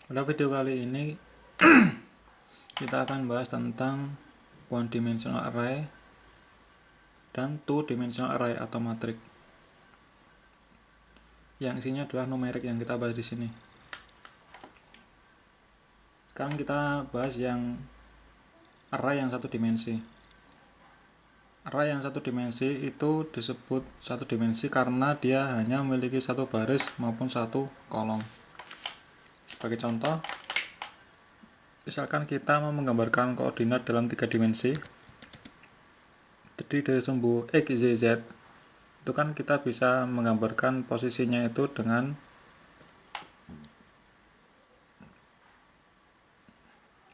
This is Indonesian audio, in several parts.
Pada video kali ini kita akan bahas tentang one dimensional array dan two dimensional array atau matrik. Yang isinya adalah numerik yang kita bahas di sini. Sekarang kita bahas yang array yang satu dimensi. Array yang satu dimensi itu disebut satu dimensi karena dia hanya memiliki satu baris maupun satu kolom. Sebagai contoh, misalkan kita mau menggambarkan koordinat dalam 3 dimensi, jadi dari sumbu x, y, z, itu kan kita bisa menggambarkan posisinya itu dengan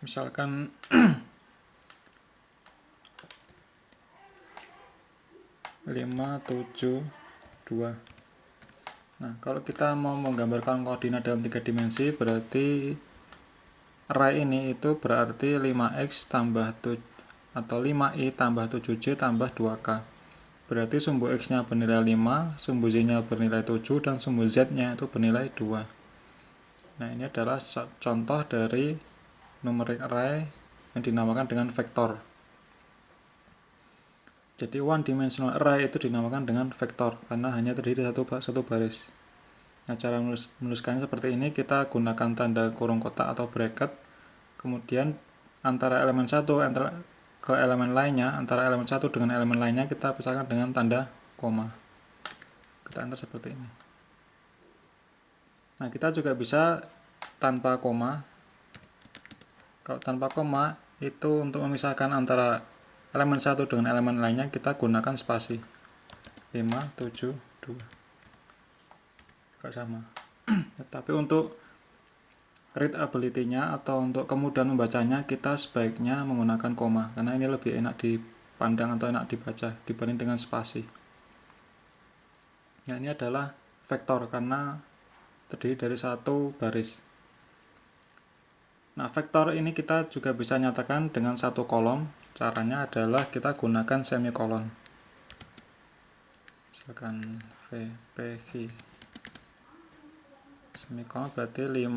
misalkan 5, 7, 2. Nah, kalau kita mau menggambarkan koordinat dalam 3 dimensi, berarti array ini itu berarti 5x tambah 7 atau 5i tambah 7j tambah 2k. Berarti sumbu x-nya bernilai 5, sumbu z-nya bernilai 7, dan sumbu z-nya itu bernilai 2. Nah, ini adalah contoh dari numeric array yang dinamakan dengan vektor. Jadi one dimensional array itu dinamakan dengan vektor karena hanya terdiri dari satu baris. Nah, cara menuliskannya seperti ini, kita gunakan tanda kurung kotak atau bracket, kemudian antara elemen satu ke elemen lainnya, antara elemen satu dengan elemen lainnya kita pisahkan dengan tanda koma. Kita enter seperti ini. Nah, kita juga bisa tanpa koma. Kalau tanpa koma itu untuk memisahkan antara elemen satu dengan elemen lainnya kita gunakan spasi. 5, 7, 2. Juga sama. Tapi untuk readability-nya atau untuk kemudahan membacanya kita sebaiknya menggunakan koma karena ini lebih enak dipandang atau enak dibaca dibanding dengan spasi. Nah, ini adalah vektor karena terdiri dari satu baris. Nah, vektor ini kita juga bisa nyatakan dengan satu kolom. Caranya adalah kita gunakan semikolon. Misalkan VPV. Semikolon berarti 5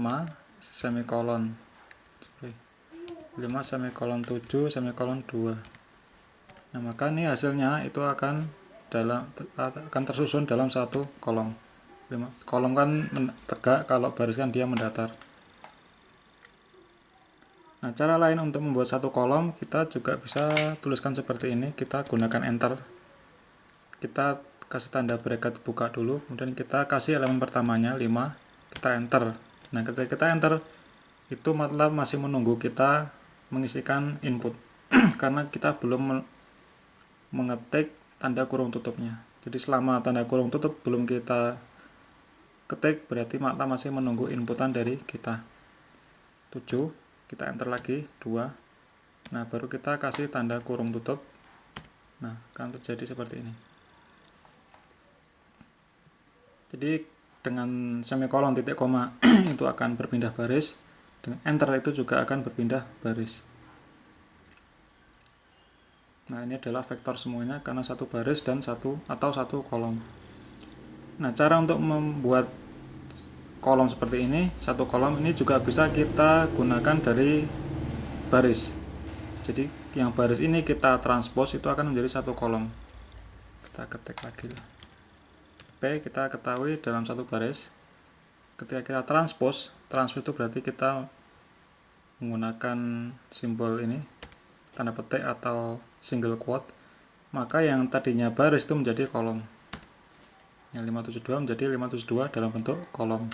semikolon 5 semikolon 7 semikolon 2. Nah, maka ini hasilnya itu akan tersusun dalam satu kolom. Kolom kan tegak, kalau baris kan dia mendatar. Nah, cara lain untuk membuat satu kolom kita juga bisa tuliskan seperti ini. Kita gunakan enter. Kita kasih tanda bracket buka dulu, kemudian kita kasih elemen pertamanya 5, kita enter. Nah, ketika kita enter itu MATLAB masih menunggu kita mengisikan input karena kita belum mengetik tanda kurung tutupnya. Jadi selama tanda kurung tutup belum kita ketik, berarti MATLAB masih menunggu inputan dari kita. 7, kita enter lagi 2. Nah, baru kita kasih tanda kurung tutup. Nah, akan terjadi seperti ini. Jadi dengan semikolon titik koma itu akan berpindah baris, dengan enter itu juga akan berpindah baris. Nah, ini adalah vektor semuanya karena satu baris dan satu kolom. Nah, cara untuk membuat kolom seperti ini, satu kolom ini juga bisa kita gunakan dari baris. Jadi yang baris ini kita transpose itu akan menjadi satu kolom. Kita ketik lagi. P kita ketahui dalam satu baris. Ketika kita transpose itu berarti kita menggunakan simbol ini, tanda petik atau single quote. Maka yang tadinya baris itu menjadi kolom. Yang 572 menjadi 572 dalam bentuk kolom.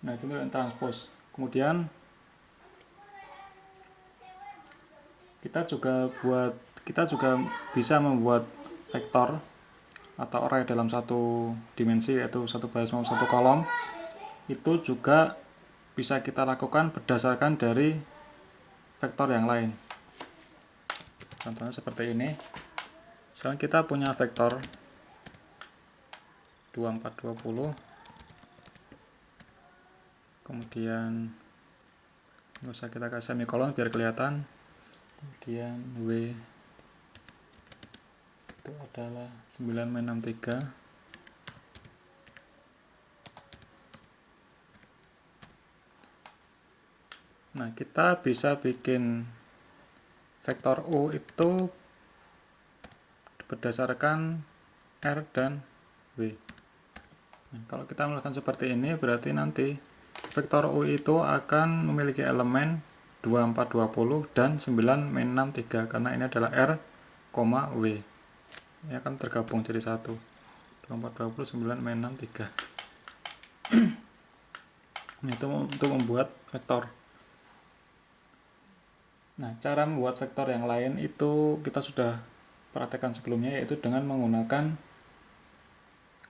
Nah, itu yang transpose. Kemudian kita juga bisa membuat vektor atau array dalam satu dimensi, yaitu satu baris maupun satu kolom. Itu juga bisa kita lakukan berdasarkan dari vektor yang lain. Contohnya seperti ini. Sekarang kita punya vektor 2420, kemudian nggak usah kita kasih semikolon biar kelihatan, kemudian W itu adalah 9-63. Nah, kita bisa bikin vektor U itu berdasarkan R dan W. Nah, kalau kita melakukan seperti ini, berarti nanti vektor U itu akan memiliki elemen 2420 dan 9-63 karena ini adalah R, W. Ini akan tergabung jadi satu. 2420 9-63. Itu untuk membuat vektor. Nah, cara membuat vektor yang lain itu kita sudah praktekkan sebelumnya, yaitu dengan menggunakan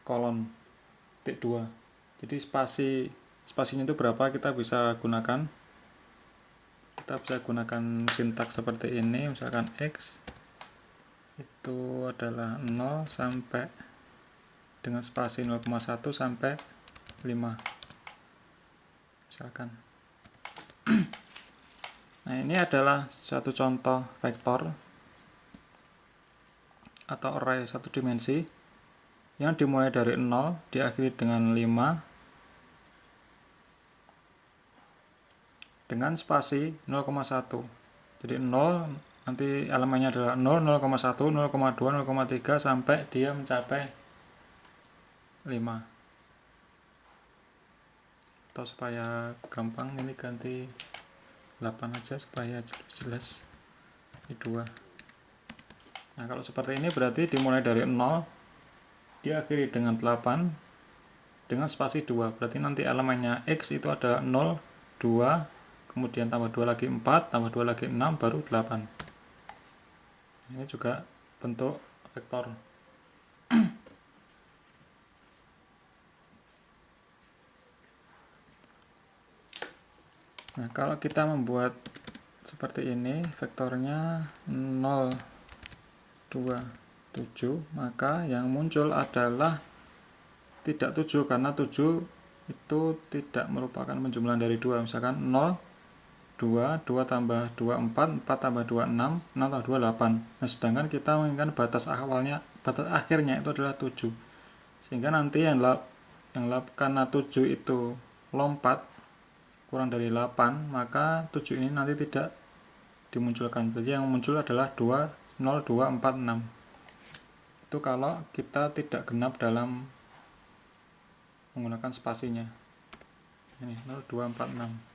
kolom titik 2. Jadi spasinya itu berapa kita bisa gunakan. Kita bisa gunakan sintaks seperti ini, misalkan X itu adalah 0 sampai dengan spasi 0,1 sampai 5 misalkan. Nah, ini adalah satu contoh vektor atau array satu dimensi yang dimulai dari 0, diakhiri dengan 5 dengan spasi 0,1. Jadi 0 nanti elemennya adalah 0, 0,1, 0,2, 0,3 sampai dia mencapai 5. Atau supaya gampang ini ganti 8 aja supaya jelas. Ini 2. Nah, kalau seperti ini berarti dimulai dari 0, diakhiri dengan 8 dengan spasi 2. Berarti nanti elemennya X itu ada 0, 2, kemudian tambah 2 lagi 4, tambah 2 lagi 6, baru 8. Ini juga bentuk vektor. Nah, kalau kita membuat seperti ini, vektornya 0, 2, 7, maka yang muncul adalah tidak 7, karena 7 itu tidak merupakan penjumlahan dari 2. Misalkan 0, 2, 2 tambah 2, 4, 4 tambah 2, 6, 6 tambah 2, 8. Nah, sedangkan kita menginginkan batas akhirnya itu adalah 7. Sehingga nanti karena 7 itu lompat kurang dari 8, maka 7 ini nanti tidak dimunculkan. Jadi yang muncul adalah 2, 0, 2, 4, 6. Itu kalau kita tidak genap dalam menggunakan spasinya. Ini 0, 2, 4, 6.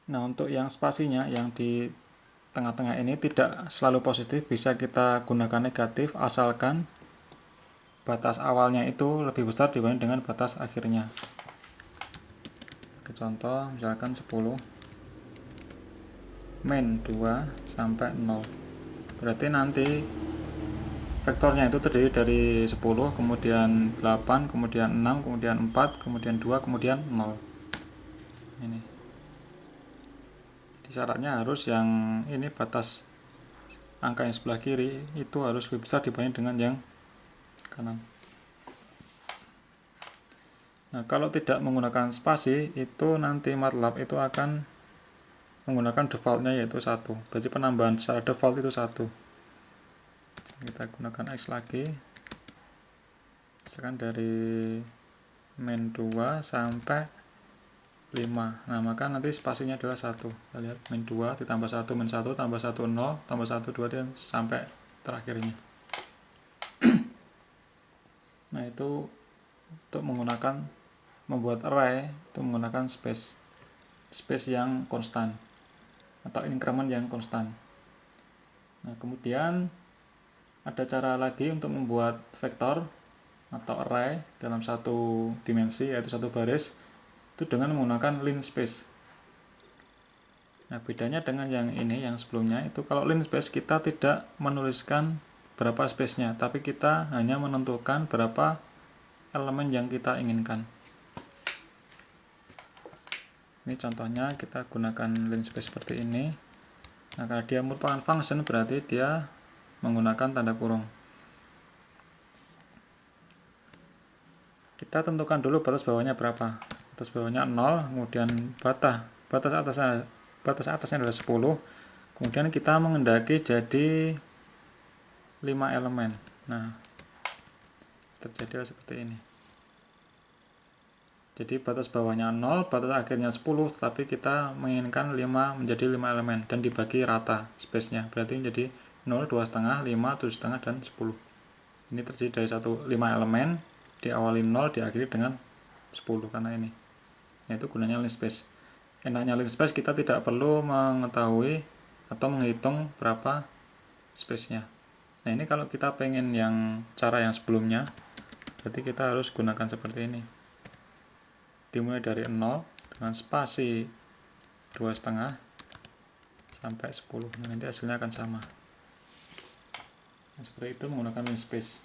Nah, untuk yang spasinya yang di tengah-tengah ini tidak selalu positif, bisa kita gunakan negatif asalkan batas awalnya itu lebih besar dibanding dengan batas akhirnya. Contoh misalkan 10 min 2 sampai 0. Berarti nanti vektornya itu terdiri dari 10, kemudian 8, kemudian 6, kemudian 4, kemudian 2, kemudian 0. Ini. Jadi syaratnya harus yang ini batas angka yang sebelah kiri itu harus lebih besar dibanding dengan yang kanan. Nah, kalau tidak menggunakan spasi, itu nanti MATLAB itu akan menggunakan defaultnya yaitu 1. Berarti penambahan secara default itu 1. Kita gunakan X lagi. Misalkan dari min 2 sampai 5. Nah, maka nanti spasinya adalah 1. Kita lihat min 2 ditambah 1, min 1, tambah 1, 0, tambah 1, 2, dan sampai terakhirnya. Nah, itu untuk membuat array itu menggunakan space yang konstan atau increment yang konstan. Nah, kemudian ada cara lagi untuk membuat vektor atau array dalam satu dimensi, yaitu satu baris, itu dengan menggunakan linspace. Nah, bedanya dengan yang ini, yang sebelumnya, itu kalau linspace kita tidak menuliskan berapa space-nya, tapi kita hanya menentukan berapa elemen yang kita inginkan. Ini contohnya, kita gunakan linspace seperti ini. Nah, karena dia merupakan function, berarti dia menggunakan tanda kurung. Kita tentukan dulu batas bawahnya berapa. Batas bawahnya 0, kemudian batas batas atasnya adalah 10. Kemudian kita mengendaki jadi 5 elemen. Nah, terjadi seperti ini. Jadi batas bawahnya 0, batas akhirnya 10, tapi kita menginginkan 5 menjadi 5 elemen dan dibagi rata space-nya. Berarti menjadi 0, 2,5, 5, 7,5, dan 10. Ini terjadi dari 5 elemen, diawali 0, diakhiri dengan 10 karena ini. Yaitu gunanya link space. Enaknya link space kita tidak perlu mengetahui atau menghitung berapa space-nya. Nah, ini kalau kita pengen yang cara yang sebelumnya, berarti kita harus gunakan seperti ini. Dimulai dari 0 dengan spasi 2,5 sampai 10. Nah, nanti hasilnya akan sama. Nah, seperti itu menggunakan link space.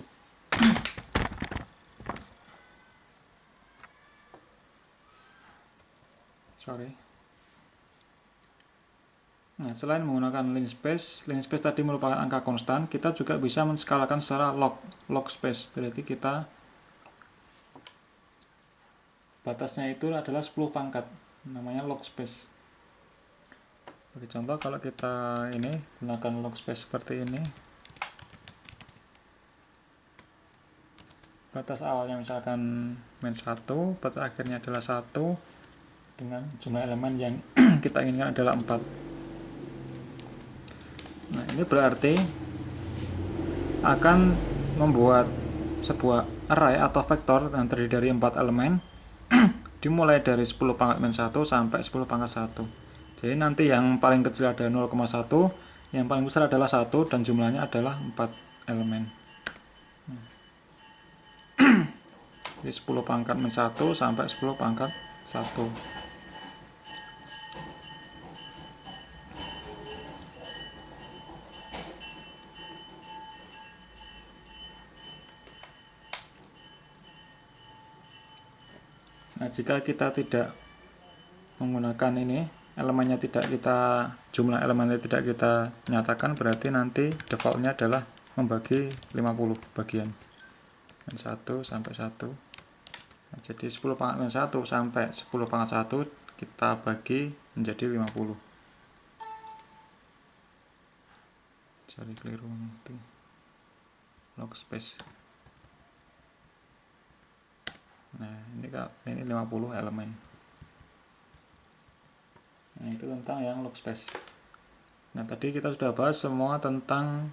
Nah, selain menggunakan link space tadi merupakan angka konstan, kita juga bisa menskalakan secara log space. Berarti kita batasnya itu adalah 10 pangkat, namanya log space. Bagi contoh, kalau kita ini gunakan log space seperti ini, batas awalnya misalkan -1, batas akhirnya adalah 1, dengan jumlah elemen yang kita inginkan adalah 4. Nah, ini berarti akan membuat sebuah array atau vektor yang terdiri dari 4 elemen dimulai dari 10 pangkat -1 sampai 10 pangkat 1. Jadi nanti yang paling kecil ada 0,1, yang paling besar adalah 1, dan jumlahnya adalah 4 elemen. Jadi 10 pangkat -1 sampai 10 pangkat 1. Nah, jika kita tidak menggunakan ini, elemennya tidak kita, jumlah elemennya tidak kita nyatakan, berarti nanti defaultnya adalah membagi 50 bagian. 1 sampai 1. Nah, jadi 10 pangkat 1 sampai 10 pangkat 1 kita bagi menjadi 50. Sorry, keliru itu log space. Nah, ini 50 elemen. Nah, itu tentang yang log space. Nah, tadi kita sudah bahas semua tentang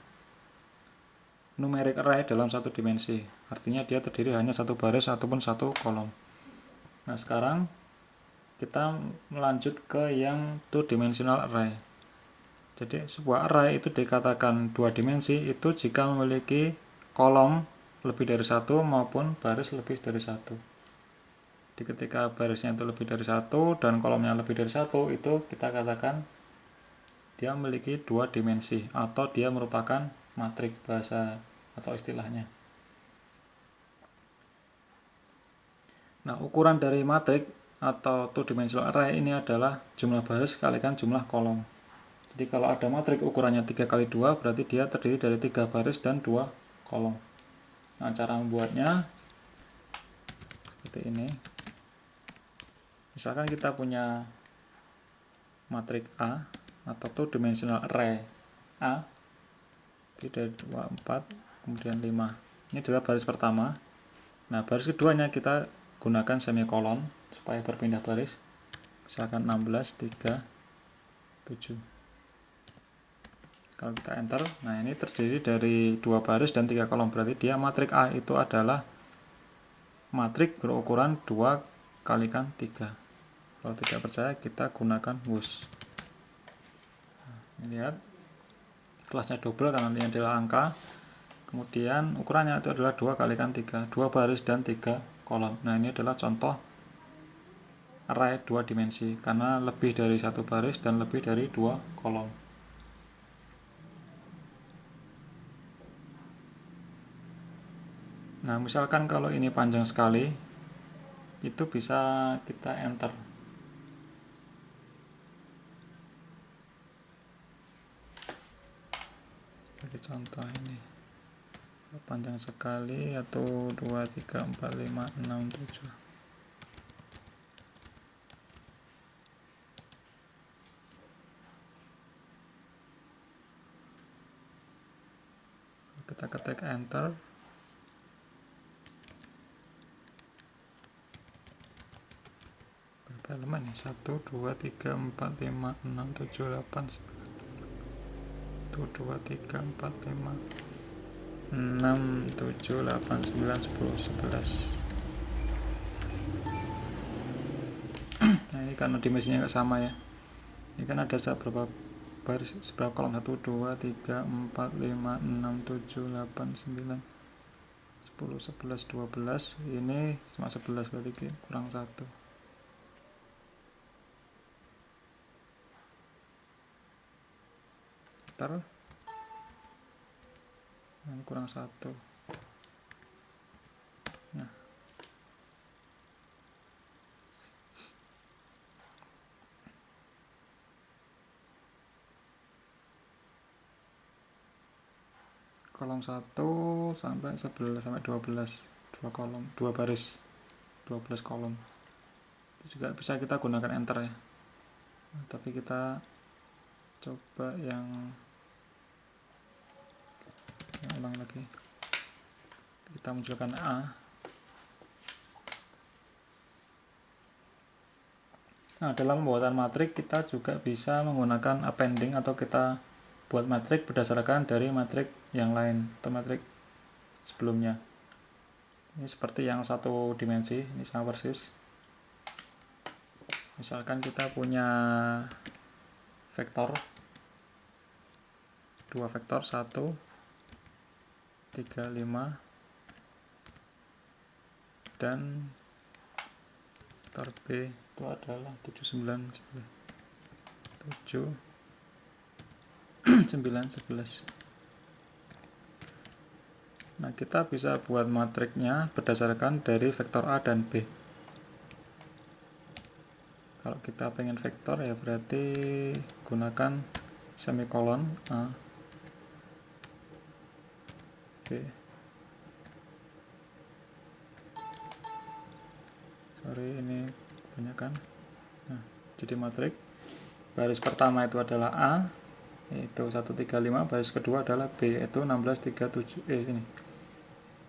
numeric array dalam satu dimensi. Artinya dia terdiri hanya satu baris ataupun satu kolom. Nah, sekarang kita melanjut ke yang two dimensional array. Jadi sebuah array itu dikatakan dua dimensi itu jika memiliki kolom lebih dari satu maupun baris lebih dari satu. Jadi ketika barisnya itu lebih dari satu dan kolomnya lebih dari satu, itu kita katakan dia memiliki dua dimensi atau dia merupakan matrik bahasa atau istilahnya. Nah, ukuran dari matrik atau two dimensional array ini adalah jumlah baris kalikan jumlah kolom. Jadi kalau ada matrik ukurannya 3 kali 2, berarti dia terdiri dari 3 baris dan 2 kolom. Nah, cara membuatnya seperti ini. Misalkan kita punya matrik A atau two dimensional array A, dari 2, 4, kemudian 5. Ini adalah baris pertama. Nah, baris keduanya kita gunakan semikolon supaya berpindah baris. Misalkan 16, 3, 7. Kalau kita enter, nah ini terdiri dari 2 baris dan 3 kolom. Berarti dia matrik A itu adalah matrik berukuran 2 kalikan 3. Kalau tidak percaya, kita gunakan WUS. Nah, lihat, kelasnya double karena ini adalah angka. Kemudian ukurannya itu adalah 2 kalikan 3, 2 baris dan 3 kolom. Nah, ini adalah contoh array 2 dimensi karena lebih dari 1 baris dan lebih dari 2 kolom. Nah, misalkan kalau ini panjang sekali, itu bisa kita enter. Bagi contoh ini panjang sekali, atau 2, 3, 4, 5, 6, 7. kita ketik enter. Berapa elemen nih? 1 2 3 4 5 6 7 8 1 2 3 4 5 6 7 8 9 10 11. Nah ini karena dimensinya nggak sama ya, ini kan ada berapa baris, berapa kolom, 1 2 3 4 5 6 7 8 9 10 11 12. Ini cuma 11, berarti kurang 1. Ntar ini kurang 1. Nah kolom 1 sampai 11 sampai 12, 2 kolom, 2 baris, 12 kolom. Itu juga bisa kita gunakan enter ya. Nah, tapi kita coba yang ulang lagi. Kita munculkan A. Nah, dalam pembuatan matrik kita juga bisa menggunakan appending, atau kita buat matrik berdasarkan dari matrik yang lain atau matrik sebelumnya. Ini seperti yang satu dimensi, ini sama persis. Misalkan kita punya vektor, 2 vektor, 1 3 5 dan vektor B itu adalah 7 9 7 9 11. Nah, kita bisa buat matriknya berdasarkan dari vektor A dan B. Kalau kita pengen vektor ya berarti gunakan semikolon A B. Sorry, ini kebanyakan. Nah, jadi matrik baris pertama itu adalah A, yaitu 1 3 5, baris kedua adalah B, yaitu 16 3 7 ini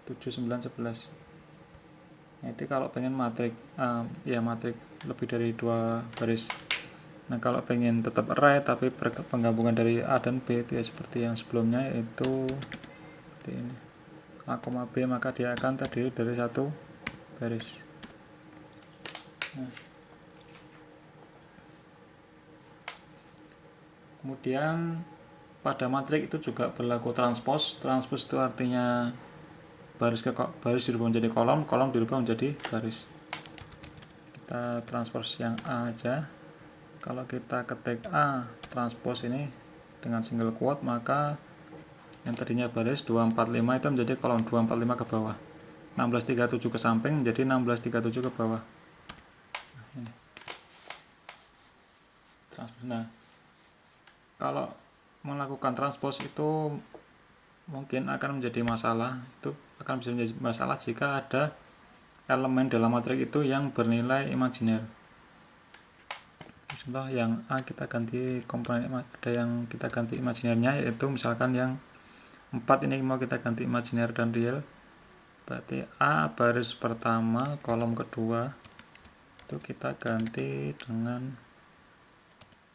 7 9 11. Nanti kalau pengen matrik ya matrik lebih dari 2 baris. Nah, kalau pengen tetap array tapi penggabungan dari A dan B itu ya seperti yang sebelumnya, yaitu seperti ini, A, B, maka dia akan terdiri dari 1 baris. Nah, kemudian pada matrik itu juga berlaku transpose. Transpose itu artinya baris ke baris dirubah menjadi kolom, kolom dirubah menjadi baris. Kita transpose yang A aja. Kalau kita ketik A transpose ini dengan single quote, maka yang tadinya baris 245 itu menjadi kolom 245 ke bawah, 1637 ke samping menjadi 1637 ke bawah. Nah, ini. Nah, kalau melakukan transpose itu mungkin akan menjadi masalah. Itu akan bisa menjadi masalah jika ada elemen dalam matrik itu yang bernilai imajiner. Contoh yang A kita ganti komponen, ada yang kita ganti imajinernya, yaitu misalkan yang 4 ini mau kita ganti imajiner dan real. Berarti A baris pertama kolom kedua itu kita ganti dengan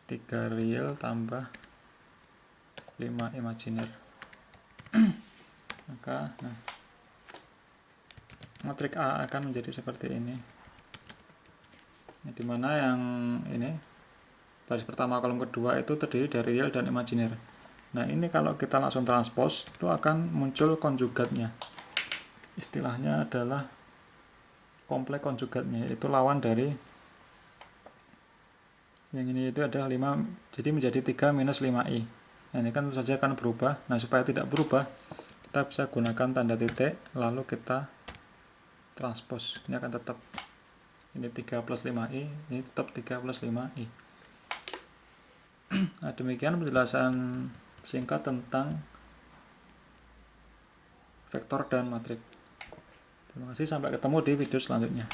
3 real tambah 5 imajiner. Maka matrik A akan menjadi seperti ini. Dimana yang ini baris pertama kolom kedua itu terdiri dari real dan imajiner. Nah, ini kalau kita langsung transpose itu akan muncul konjugatnya. Istilahnya adalah kompleks konjugatnya, yaitu lawan dari yang ini, itu adalah 5, jadi menjadi 3 minus 5i. Nah, ini kan tentu saja akan berubah. Nah, supaya tidak berubah kita bisa gunakan tanda titik lalu kita transpose. Ini akan tetap, ini 3 plus 5i, ini tetap 3 plus 5i. Nah, demikian penjelasan singkat tentang vektor dan matrik. Terima kasih, sampai ketemu di video selanjutnya.